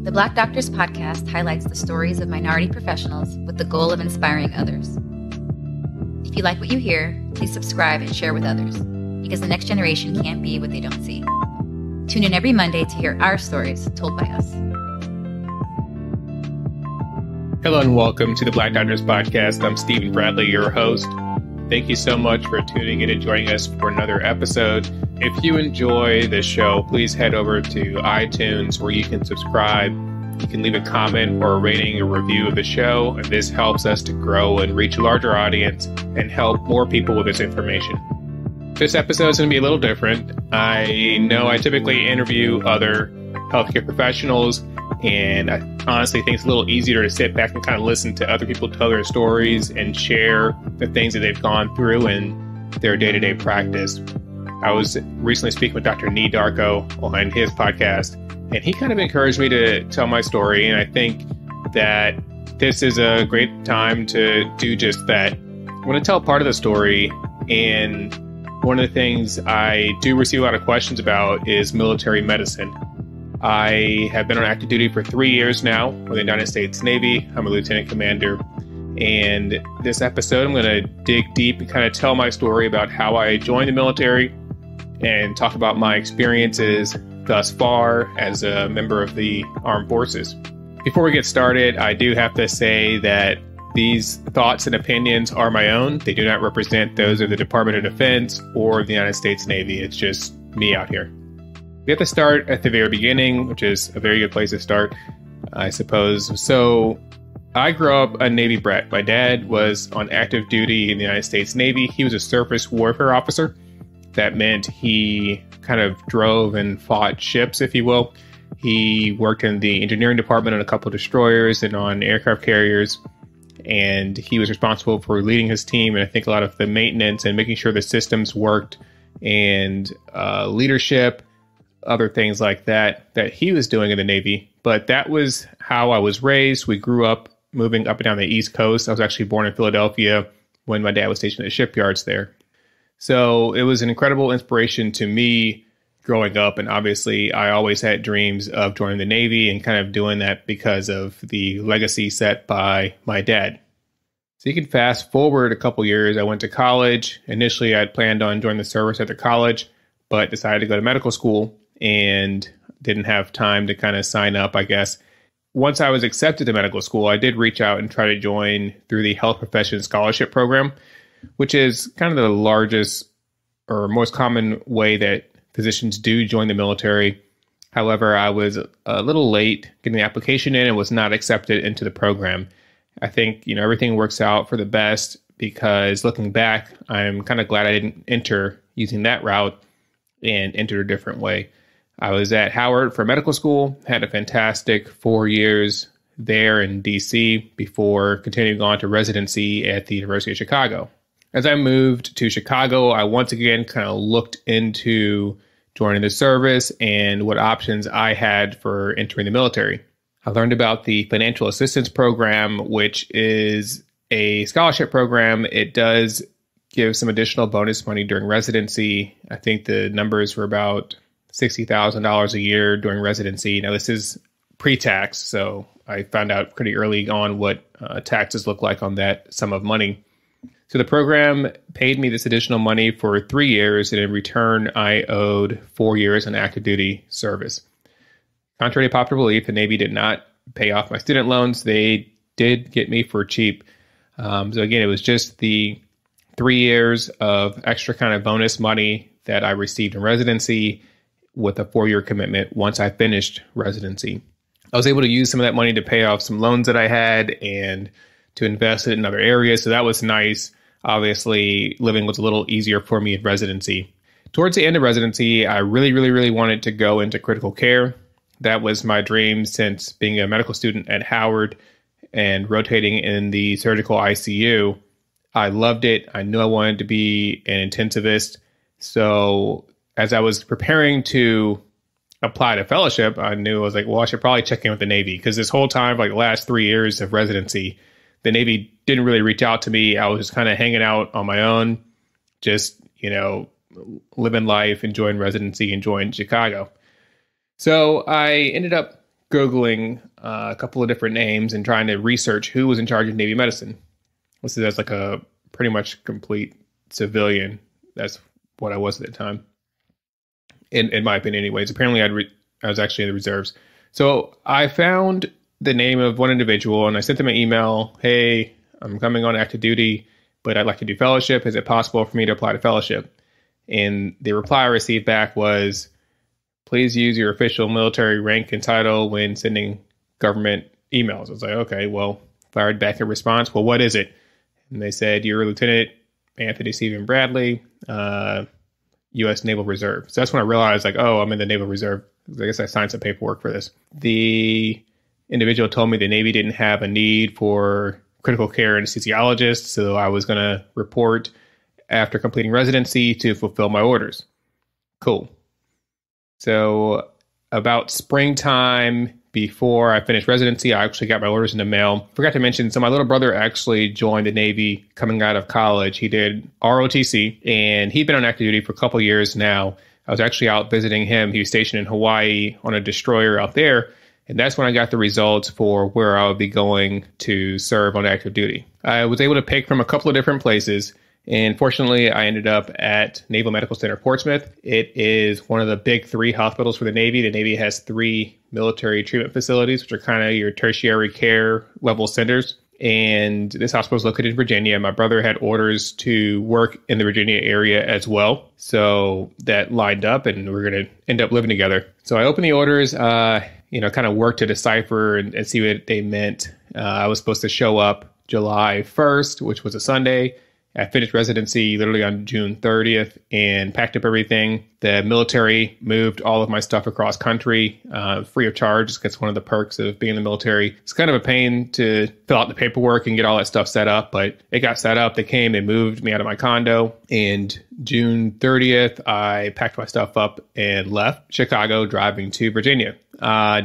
The Black Doctors podcast highlights the stories of minority professionals with the goal of inspiring others. If you like what you hear, please subscribe and share with others, because the next generation can't be what they don't see. Tune in every Monday to hear our stories told by us. Hello and welcome to the Black Doctors podcast. I'm Stephen Bradley, your host. Thank you so much for tuning in and joining us for another episode. If you enjoy this show, please head over to iTunes where you can subscribe. You can leave a comment or a rating or review of the show, and this helps us to grow and reach a larger audience and help more people with this information. This episode is going to be a little different. I know I typically interview other healthcare professionals, and I honestly think it's a little easier to sit back and kind of listen to other people tell their stories and share the things that they've gone through in their day-to-day practice. I was recently speaking with Dr. Nee Darko on his podcast, and he kind of encouraged me to tell my story, and I think that this is a great time to do just that. I want to tell part of the story, and one of the things I do receive a lot of questions about is military medicine. I have been on active duty for 3 years now with the United States Navy. I'm a lieutenant commander. And this episode, I'm going to dig deep and kind of tell my story about how I joined the military and talk about my experiences thus far as a member of the armed forces. Before we get started, I do have to say that these thoughts and opinions are my own. They do not represent those of the Department of Defense or the United States Navy. It's just me out here. We have to start at the very beginning, which is a very good place to start, I suppose. So I grew up a Navy brat. My dad was on active duty in the United States Navy. He was a surface warfare officer. That meant he kind of drove and fought ships, if you will. He worked in the engineering department on a couple of destroyers and on aircraft carriers. And he was responsible for leading his team, and I think a lot of the maintenance and making sure the systems worked, and leadership, other things like that he was doing in the Navy. But that was how I was raised. We grew up moving up and down the East Coast. I was actually born in Philadelphia when my dad was stationed at the shipyards there. So it was an incredible inspiration to me growing up. And obviously, I always had dreams of joining the Navy and kind of doing that because of the legacy set by my dad. So you can fast forward a couple years. I went to college. Initially, I had planned on joining the service after college, but decided to go to medical school and didn't have time to kind of sign up, I guess. Once I was accepted to medical school, I did reach out and try to join through the Health Professions Scholarship Program, which is kind of the largest or most common way that physicians do join the military. However, I was a little late getting the application in and was not accepted into the program. I think, everything works out for the best, because looking back, I'm kind of glad I didn't enter using that route and entered a different way. I was at Howard for medical school, had a fantastic 4 years there in DC before continuing on to residency at the University of Chicago. As I moved to Chicago, I once again kind of looked into joining the service and what options I had for entering the military. I learned about the Financial Assistance Program, which is a scholarship program. It does give some additional bonus money during residency. I think the numbers were about $60,000 a year during residency. Now, this is pre-tax, so I found out pretty early on what taxes look like on that sum of money. So the program paid me this additional money for 3 years, and in return, I owed 4 years in active duty service. Contrary to popular belief, the Navy did not pay off my student loans. They did get me for cheap. So again, it was just the 3 years of extra kind of bonus money that I received in residency with a 4-year commitment once I finished residency. I was able to use some of that money to pay off some loans that I had and to invest it in other areas. So that was nice. Obviously, living was a little easier for me in residency. Towards the end of residency, I really wanted to go into critical care. That was my dream since being a medical student at Howard and rotating in the surgical ICU. I loved it. I knew I wanted to be an intensivist. So as I was preparing to apply to fellowship, I knew I was like, well, I should probably check in with the Navy, because this whole time, like the last 3 years of residency, the Navy didn't really reach out to me. I was just kind of hanging out on my own, just, living life, enjoying residency, enjoying Chicago. So I ended up Googling a couple of different names and trying to research who was in charge of Navy medicine. This is as like a pretty much complete civilian. That's what I was at the time, in my opinion anyways. Apparently I was actually in the reserves. So I found the name of one individual and I sent them an email. Hey, I'm coming on active duty, but I'd like to do fellowship. Is it possible for me to apply to fellowship? And the reply I received back was, please use your official military rank and title when sending government emails. I was like, okay, well, fired back a response. Well, what is it? And they said, you're Lieutenant Anthony Stephen Bradley, U.S. Naval Reserve. So that's when I realized, like, oh, I'm in the Naval Reserve. I guess I signed some paperwork for this. The individual told me the Navy didn't have a need for critical care anesthesiologists, so I was going to report after completing residency to fulfill my orders. Cool. So about springtime, before I finished residency, I actually got my orders in the mail. Forgot to mention, so my little brother actually joined the Navy coming out of college. He did ROTC, and he'd been on active duty for a couple of years now. I was actually out visiting him. He was stationed in Hawaii on a destroyer out there, and that's when I got the results for where I would be going to serve on active duty. I was able to pick from a couple of different places. And fortunately, I ended up at Naval Medical Center Portsmouth. It is one of the big 3 hospitals for the Navy. The Navy has 3 military treatment facilities, which are kind of your tertiary care level centers. And this hospital is located in Virginia. My brother had orders to work in the Virginia area as well. So that lined up and we're going to end up living together. So I opened the orders, kind of worked to decipher and see what they meant. I was supposed to show up July 1st, which was a Sunday. I finished residency literally on June 30th and packed up everything. The military moved all of my stuff across country free of charge. That's one of the perks of being in the military. It's kind of a pain to fill out the paperwork and get all that stuff set up, but it got set up. They came, they moved me out of my condo. And June 30th, I packed my stuff up and left Chicago, driving to Virginia. July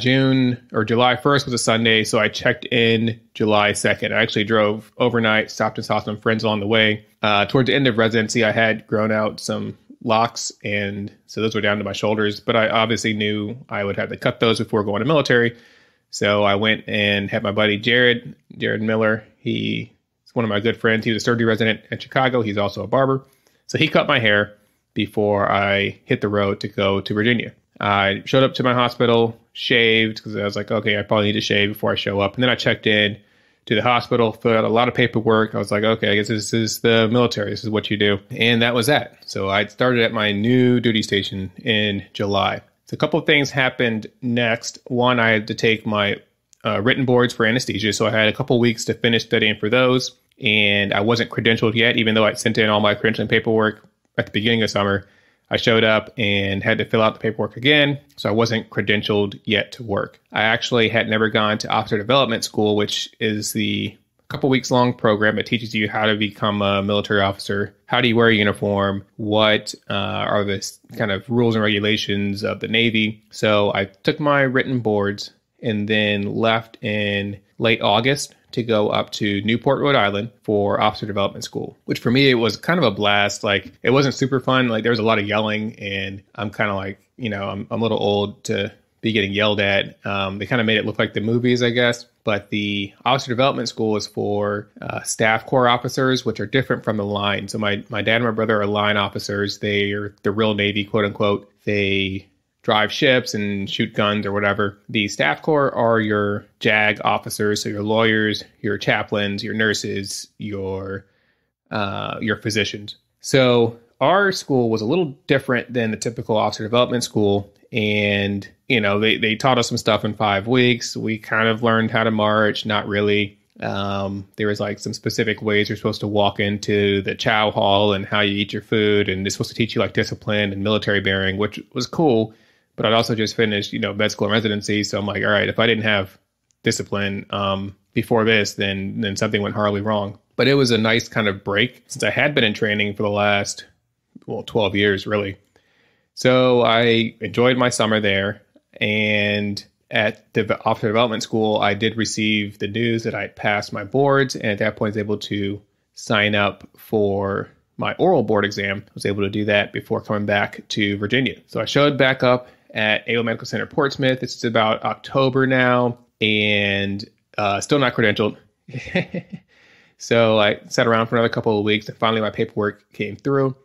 1st was a Sunday, so I checked in July 2nd. I actually drove overnight, stopped and saw some friends along the way. Towards the end of residency, I had grown out some locks, and so those were down to my shoulders, but I obviously knew I would have to cut those before going to military. So I went and had my buddy Jared Miller. He's one of my good friends. He was a surgery resident in Chicago. He's also a barber. So he cut my hair before I hit the road to go to Virginia. I showed up to my hospital, shaved, because I was like, okay, I probably need to shave before I show up. And then I checked in to the hospital, filled out a lot of paperwork. I was like, okay, I guess this is the military. This is what you do. And that was that. So I started at my new duty station in July. So a couple of things happened next. One, I had to take my written boards for anesthesia. So I had a couple of weeks to finish studying for those. And I wasn't credentialed yet, even though I sent in all my credentialing paperwork at the beginning of summer. I showed up and had to fill out the paperwork again, so I wasn't credentialed yet to work. I actually had never gone to officer development school, which is the couple weeks long program that teaches you how to become a military officer, how do you wear a uniform, what are the kind of rules and regulations of the Navy. So I took my written boards and then left in late August to go up to Newport, Rhode Island for officer development school, which for me, it was kind of a blast. Like, it wasn't super fun. Like, there was a lot of yelling, and I'm kind of like, I'm a little old to be getting yelled at. They kind of made it look like the movies, I guess. But the officer development school is for staff corps officers, which are different from the line. So my dad and my brother are line officers. They are the real Navy, quote unquote. They drive ships and shoot guns or whatever. The staff corps are your JAG officers, so your lawyers, your chaplains, your nurses, your physicians. So our school was a little different than the typical officer development school. And, they taught us some stuff in 5 weeks. We kind of learned how to march, not really. There was like some specific ways you're supposed to walk into the chow hall and how you eat your food. And they're supposed to teach you like discipline and military bearing, which was cool. But I'd also just finished, med school and residency. So I'm like, all right, if I didn't have discipline before this, then something went horribly wrong. But it was a nice kind of break since I had been in training for the last, 12 years, really. So I enjoyed my summer there. And at the officer development school, I did receive the news that I had passed my boards. And at that point, I was able to sign up for my oral board exam. I was able to do that before coming back to Virginia. So I showed back up at AO Medical Center Portsmouth. It's about October now, and still not credentialed. So I sat around for another couple of weeks, and finally my paperwork came through.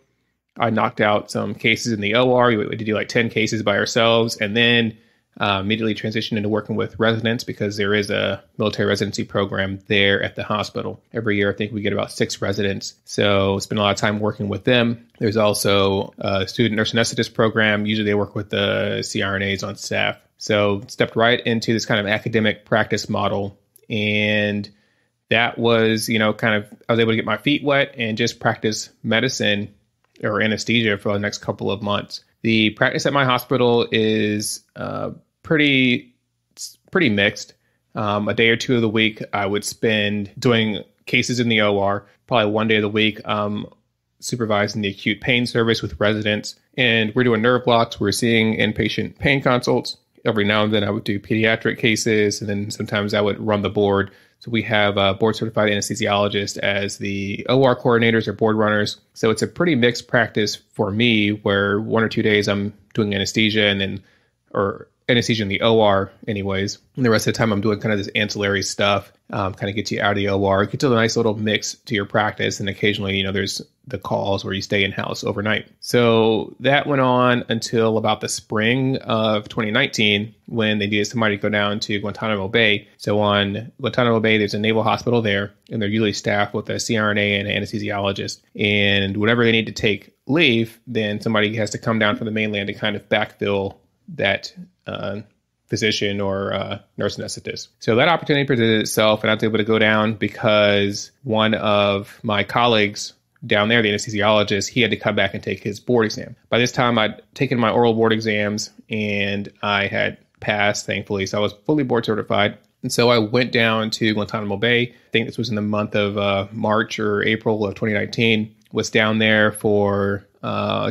I knocked out some cases in the OR. We had to do like 10 cases by ourselves, and then immediately transitioned into working with residents, because there is a military residency program there at the hospital. Every year, I think we get about 6 residents. So spend a lot of time working with them. There's also a student nurse anesthetist program. Usually they work with the CRNAs on staff. So stepped right into this kind of academic practice model. And that was, I was able to get my feet wet and just practice medicine or anesthesia for the next couple of months. The practice at my hospital is pretty mixed. A day or two of the week, I would spend doing cases in the OR. Probably one day of the week, supervising the acute pain service with residents. And we're doing nerve blocks. We're seeing inpatient pain consults. Every now and then I would do pediatric cases, and then sometimes I would run the board. So we have board-certified anesthesiologists as the OR coordinators or board runners. So it's a pretty mixed practice for me, where 1 or 2 days I'm doing anesthesia or anesthesia in the OR anyways. And the rest of the time I'm doing kind of this ancillary stuff, kind of get you out of the OR, get to a nice little mix to your practice. And occasionally, there's the calls where you stay in-house overnight. So that went on until about the spring of 2019, when they needed somebody to go down to Guantanamo Bay. So on Guantanamo Bay, there's a naval hospital there, and they're usually staffed with a CRNA and an anesthesiologist. And whenever they need to take leave, then somebody has to come down from the mainland to kind of backfill that physician or nurse anesthetist. So that opportunity presented itself, and I was able to go down because one of my colleagues down there, the anesthesiologist, he had to come back and take his board exam. By this time, I'd taken my oral board exams, and I had passed, thankfully. So I was fully board certified. And so I went down to Guantanamo Bay. I think this was in the month of March or April of 2019. Was down there for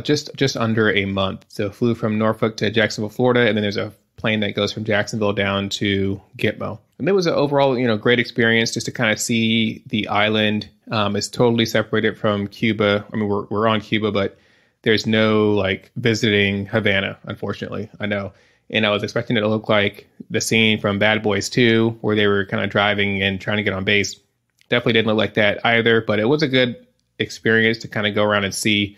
just under a month. So flew from Norfolk to Jacksonville, Florida, and then there's a plane that goes from Jacksonville down to Gitmo. And it was an overall, great experience just to kind of see the island. It's totally separated from Cuba. I mean, we're on Cuba, but there's no visiting Havana, unfortunately. I know. And I was expecting it to look like the scene from Bad Boys 2, where they were kind of driving and trying to get on base. Definitely didn't look like that either, but it was a good experience to kind of go around and see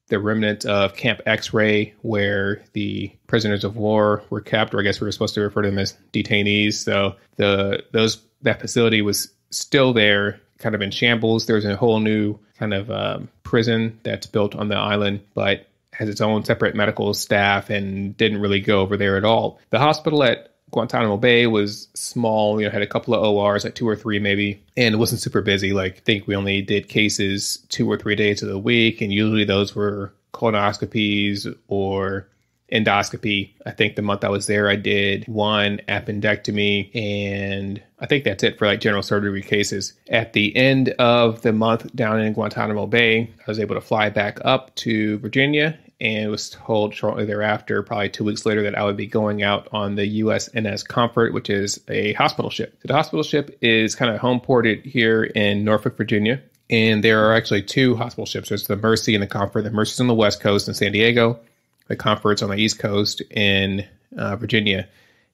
the remnant of Camp X-Ray, where the prisoners of war were kept, or I guess we were supposed to refer to them as detainees. So that facility was still there, kind of in shambles. There's a whole new kind of prison that's built on the island, but has its own separate medical staff and didn't really go over there at all. The hospital at Guantanamo Bay was small, had a couple of ORs, 2 or 3 maybe, and it wasn't super busy. I think we only did cases 2 or 3 days of the week, and usually those were colonoscopies or endoscopy. I think the month I was there, I did 1 appendectomy, and I think that's it for general surgery cases. At the end of the month down in Guantanamo Bay, I was able to fly back up to Virginia, and was told shortly thereafter, probably 2 weeks later, that I would be going out on the USNS Comfort, which is a hospital ship. So the hospital ship is kind of home ported here in Norfolk, Virginia. And there are actually 2 hospital ships. There's the Mercy and the Comfort. The Mercy's on the West Coast in San Diego. The Comfort's on the East Coast in Virginia.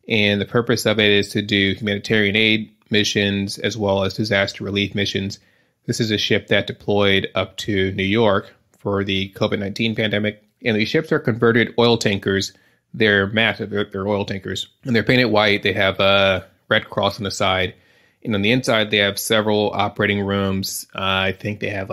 And the purpose of it is to do humanitarian aid missions as well as disaster relief missions. This is a ship that deployed up to New York for the COVID-19 pandemic. And these ships are converted oil tankers. They're massive. They're oil tankers. And they're painted white. They have a red cross on the side. And on the inside, they have several operating rooms. I think they have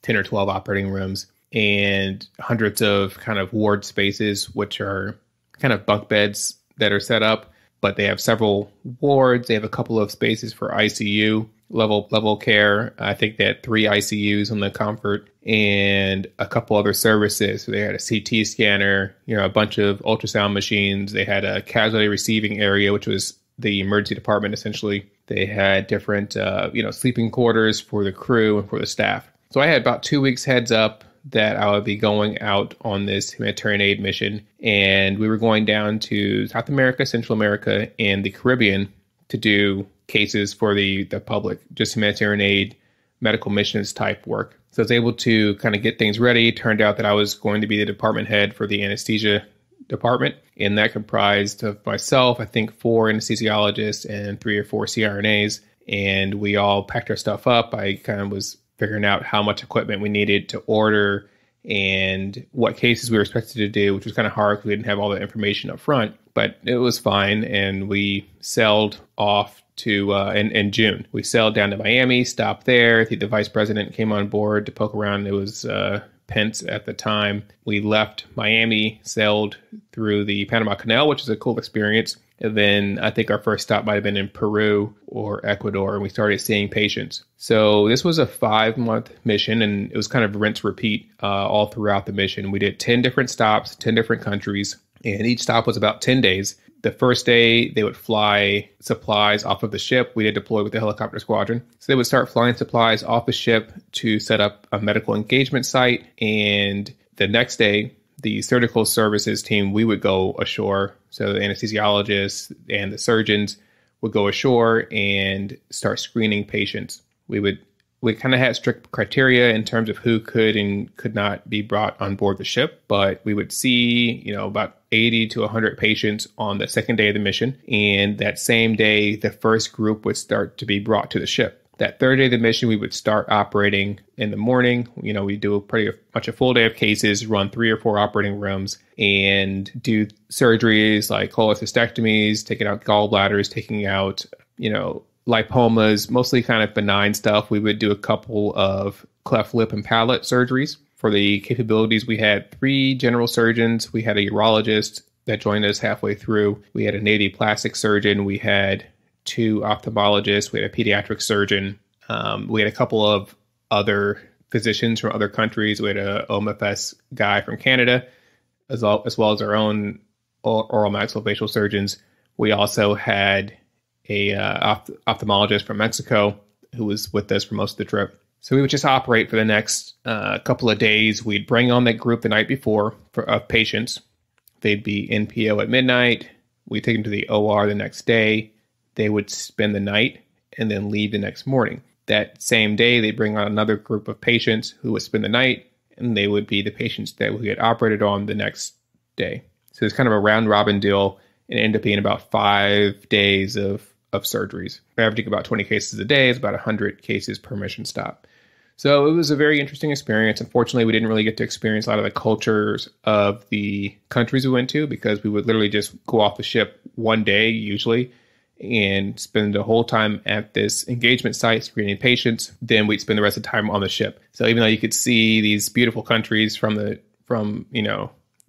10 or 12 operating rooms and hundreds of kind of ward spaces, which are kind of bunk beds that are set up. But they have several wards. They have a couple of spaces for ICU level care. I think they had 3 ICUs on the Comfort and a couple other services. So they had a CT scanner, a bunch of ultrasound machines. They had a casualty receiving area, which was the emergency department, essentially. They had different, sleeping quarters for the crew and for the staff. So I had about 2 weeks heads up that I would be going out on this humanitarian aid mission. And we were going down to South America, Central America, and the Caribbean to do cases for the public, just humanitarian aid, medical missions type work. So I was able to kind of get things ready. Turned out that I was going to be the department head for the anesthesia department. And that comprised of myself, I think 4 anesthesiologists and 3 or 4 CRNAs. And we all packed our stuff up. I kind of was figuring out how much equipment we needed to order and what cases we were expected to do, which was kind of hard because we didn't have all the information up front, but it was fine. And we sailed off to in June. We sailed down to Miami, stopped there. I think the vice president came on board to poke around. It was Pence at the time. We left Miami, sailed through the Panama Canal, which is a cool experience. And then I think our first stop might have been in Peru or Ecuador, and we started seeing patients. So this was a 5-month mission, and it was kind of rinse repeat all throughout the mission. We did 10 different stops, 10 different countries, and each stop was about 10 days. The first day, they would fly supplies off of the ship. We did deploy with the helicopter squadron. So they would start flying supplies off the ship to set up a medical engagement site. And the next day, the surgical services team, we would go ashore. So the anesthesiologists and the surgeons would go ashore and start screening patients. We kind of had strict criteria in terms of who could and could not be brought on board the ship, but we would see, about 80 to 100 patients on the second day of the mission. And that same day, the first group would start to be brought to the ship. That third day of the mission, we would start operating in the morning. We do pretty much a full day of cases, run 3 or 4 operating rooms, and do surgeries like cholecystectomies, taking out gallbladders, taking out, lipomas, mostly kind of benign stuff. We would do a couple of cleft lip and palate surgeries. For the capabilities, we had 3 general surgeons. We had a urologist that joined us halfway through. We had a Navy plastic surgeon. We had 2 ophthalmologists. We had a pediatric surgeon. We had a couple of other physicians from other countries. We had a OMFS guy from Canada, as well as our own oral maxillofacial surgeons. We also had a ophthalmologist from Mexico who was with us for most of the trip. So we would just operate for the next couple of days. We'd bring on that group the night before of patients. They'd be in PO at midnight. We'd take them to the OR the next day. They would spend the night and then leave the next morning. That same day, they'd bring on another group of patients who would spend the night, and they would be the patients that we had operated on the next day. So it's kind of a round robin deal, and it ended up being about 5 days of surgeries. Averaging about 20 cases a day is about 100 cases per mission stop. So it was a very interesting experience. Unfortunately, we didn't really get to experience a lot of the cultures of the countries we went to because we would literally just go off the ship one day usually and spend the whole time at this engagement site screening patients. Then we'd spend the rest of the time on the ship. So even though you could see these beautiful countries from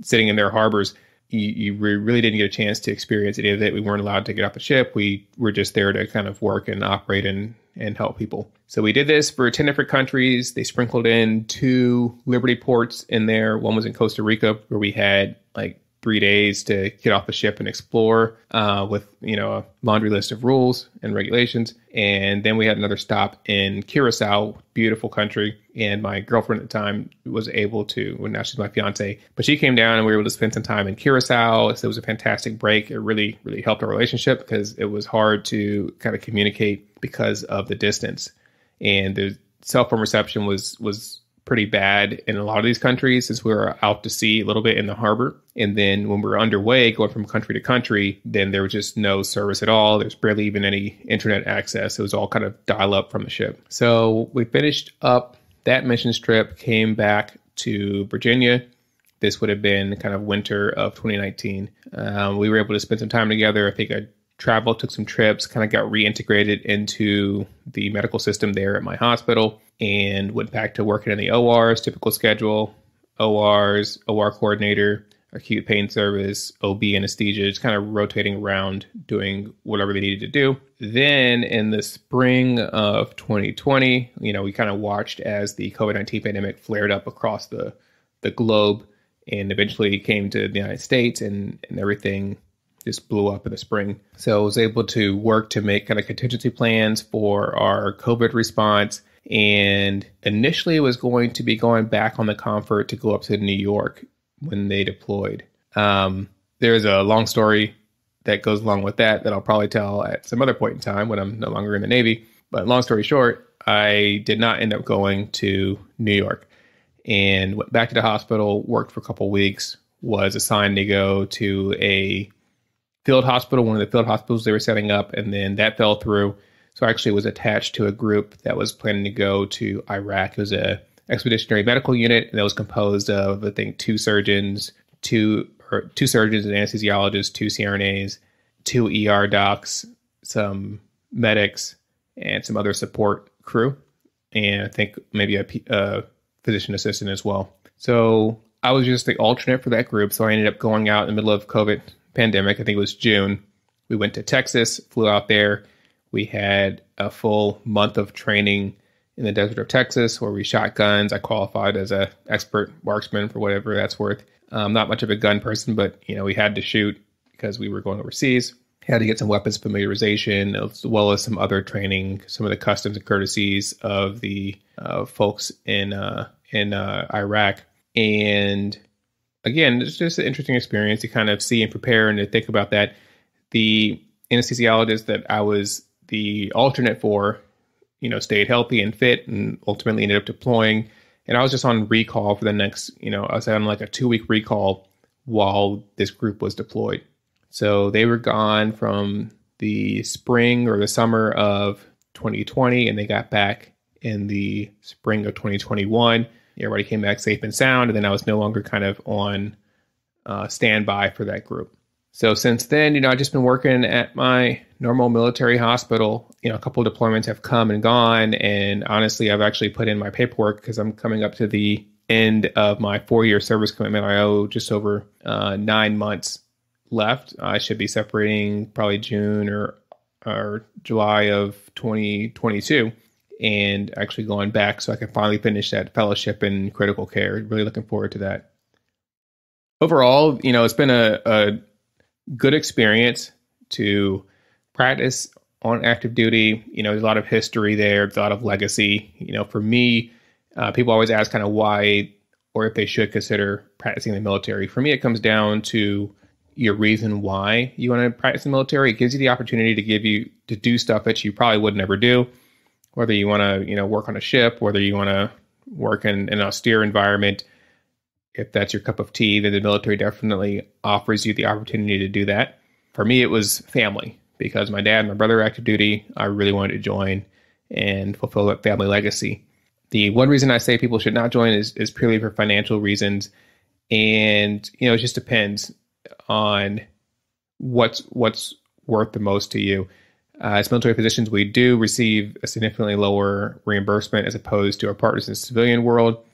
sitting in their harbors, you really didn't get a chance to experience any of it. We weren't allowed to get off the ship. We were just there to kind of work and operate and help people. So we did this for 10 different countries. They sprinkled in 2 Liberty ports in there. One was in Costa Rica, where we had like 3 days to get off the ship and explore with, a laundry list of rules and regulations. And then we had another stop in Curacao, beautiful country. And my girlfriend at the time was able to, well, now she's my fiance, but she came down and we were able to spend some time in Curacao. So it was a fantastic break. It really, really helped our relationship because it was hard to kind of communicate because of the distance. And the cell phone reception was pretty bad in a lot of these countries since we were out to sea a little bit in the harbor. And then when we were underway, going from country to country, then there was just no service at all. There's barely even any internet access. It was all kind of dial up from the ship. So we finished up that mission trip, came back to Virginia. This would have been kind of winter of 2019. We were able to spend some time together. I think I traveled, took some trips, kind of got reintegrated into the medical system there at my hospital and went back to working in the ORs, typical schedule, ORs, OR coordinator, acute pain service, OB anesthesia, just kind of rotating around doing whatever they needed to do. Then in the spring of 2020, we kind of watched as the COVID-19 pandemic flared up across the globe and eventually came to the United States and everything just blew up in the spring. So I was able to work to make kind of contingency plans for our COVID response. And initially it was going to be going back on the Comfort to go up to New York when they deployed. There's a long story that goes along with that I'll probably tell at some other point in time when I'm no longer in the Navy. But long story short, I did not end up going to New York and went back to the hospital, worked for a couple of weeks, was assigned to go to a field hospital, one of the field hospitals they were setting up, and then that fell through. So I actually was attached to a group that was planning to go to Iraq. It was a expeditionary medical unit, and that was composed of, I think, two surgeons and anesthesiologists, two CRNAs, two ER docs, some medics, and some other support crew, and I think maybe a physician assistant as well. So I was just the alternate for that group. So I ended up going out in the middle of COVID pandemic. I think it was June. We went to Texas, flew out there. We had a full month of training in the desert of Texas where we shot guns. I qualified as an expert marksman for whatever that's worth. Not much of a gun person, but we had to shoot because we were going overseas. Had to get some weapons familiarization, as well as some other training, some of the customs and courtesies of the folks in Iraq. And again, it's just an interesting experience to kind of see and prepare and to think about that. The anesthesiologist that I was the alternate for, stayed healthy and fit and ultimately ended up deploying. And I was just on recall for the next, I was on like a 2-week recall while this group was deployed. So they were gone from the spring or the summer of 2020, and they got back in the spring of 2021. Everybody came back safe and sound, and then I was no longer kind of on standby for that group. So since then, I've just been working at my normal military hospital. A couple of deployments have come and gone, and honestly, I've actually put in my paperwork because I'm coming up to the end of my 4-year service commitment. I owe just over 9 months left. I should be separating probably June or July of 2022 and actually going back so I can finally finish that fellowship in critical care. Really looking forward to that. Overall, it's been a good experience to practice on active duty. There's a lot of history there, a lot of legacy. For me, people always ask kind of why or if they should consider practicing in the military. For me, it comes down to your reason why you want to practice in the military. It gives you the opportunity to do stuff that you probably would never do, whether you want to, work on a ship, whether you want to work in an austere environment. If that's your cup of tea, then the military definitely offers you the opportunity to do that. For me, it was family because my dad and my brother are active duty. I really wanted to join and fulfill that family legacy. The one reason I say people should not join is purely for financial reasons. And, it just depends on what's worth the most to you. As military physicians, we do receive a significantly lower reimbursement as opposed to our partners in the civilian world.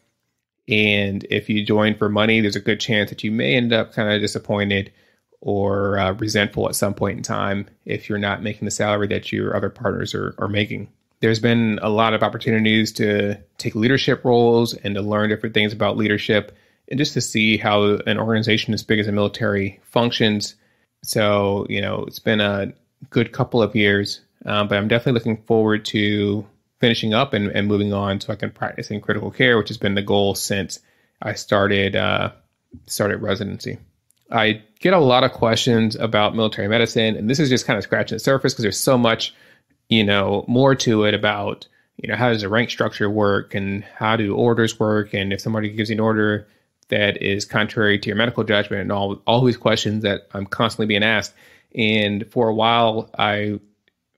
And if you join for money, there's a good chance that you may end up kind of disappointed or resentful at some point in time if you're not making the salary that your other partners are making. There's been a lot of opportunities to take leadership roles and to learn different things about leadership and just to see how an organization as big as the military functions. So, it's been a good couple of years, but I'm definitely looking forward to finishing up and moving on so I can practice in critical care, which has been the goal since I started residency. I get a lot of questions about military medicine, and this is just kind of scratching the surface because there's so much, more to it about, how does the rank structure work and how do orders work? And if somebody gives you an order that is contrary to your medical judgment and all these questions that I'm constantly being asked. And for a while, I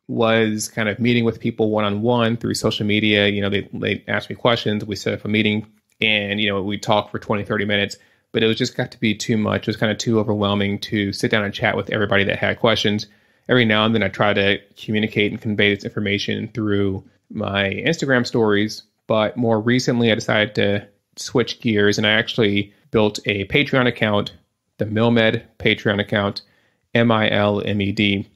was kind of meeting with people one-on-one through social media. They asked me questions. We set up a meeting and, we talked for 20, 30 minutes, but it was just got to be too much. It was kind of too overwhelming to sit down and chat with everybody that had questions. Every now and then I try to communicate and convey this information through my Instagram stories. But more recently, I decided to switch gears and I actually built a Patreon account, the MilMed Patreon account, MILMED.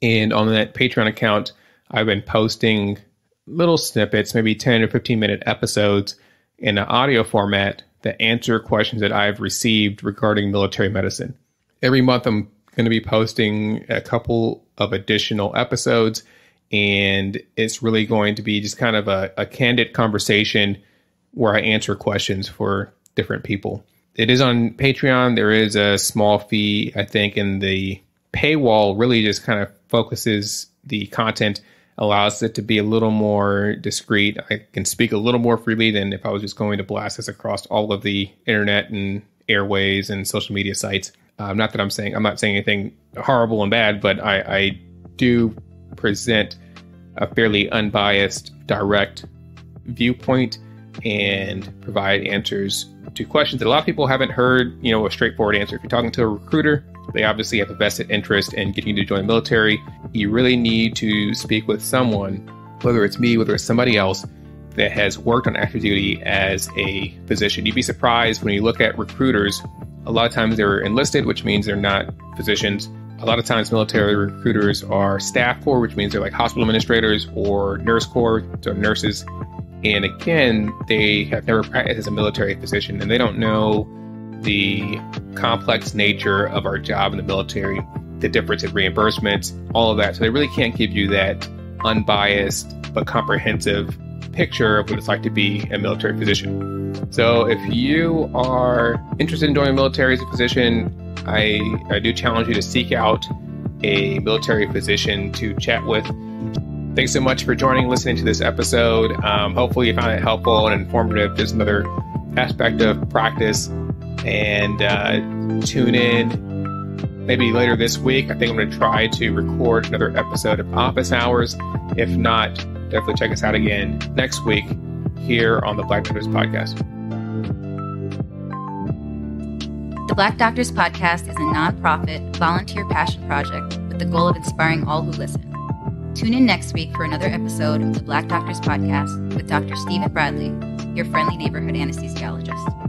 And on that Patreon account, I've been posting little snippets, maybe 10 or 15 minute episodes in an audio format that answer questions that I've received regarding military medicine. Every month, I'm going to be posting a couple of additional episodes, and it's really going to be just kind of a candid conversation where I answer questions for different people. It is on Patreon. There is a small fee, I think, and the paywall really just kind of focuses the content, allows it to be a little more discreet. I can speak a little more freely than if I was just going to blast this across all of the internet and airways and social media sites. I'm not saying anything horrible and bad, but I do present a fairly unbiased, direct viewpoint and provide answers to questions that a lot of people haven't heard, a straightforward answer. If you're talking to a recruiter, they obviously have a vested interest in getting you to join the military. You really need to speak with someone, whether it's me, whether it's somebody else, that has worked on active duty as a physician. You'd be surprised when you look at recruiters. A lot of times they're enlisted, which means they're not physicians. A lot of times military recruiters are staff corps, which means they're like hospital administrators, or nurse corps, so nurses. And again, they have never practiced as a military physician, and they don't know the complex nature of our job in the military, the difference in reimbursements, all of that. So they really can't give you that unbiased but comprehensive picture of what it's like to be a military physician. So if you are interested in joining the military as a physician, I do challenge you to seek out a military physician to chat with. Thanks so much for listening to this episode. Hopefully you found it helpful and informative. Just another aspect of practice. And tune in maybe later this week. I think I'm going to try to record another episode of Office Hours. If not, definitely check us out again next week here on the Black Doctors Podcast. The Black Doctors Podcast is a nonprofit, volunteer passion project with the goal of inspiring all who listen. Tune in next week for another episode of the Black Doctors Podcast with Dr. Stephen Bradley, your friendly neighborhood anesthesiologist.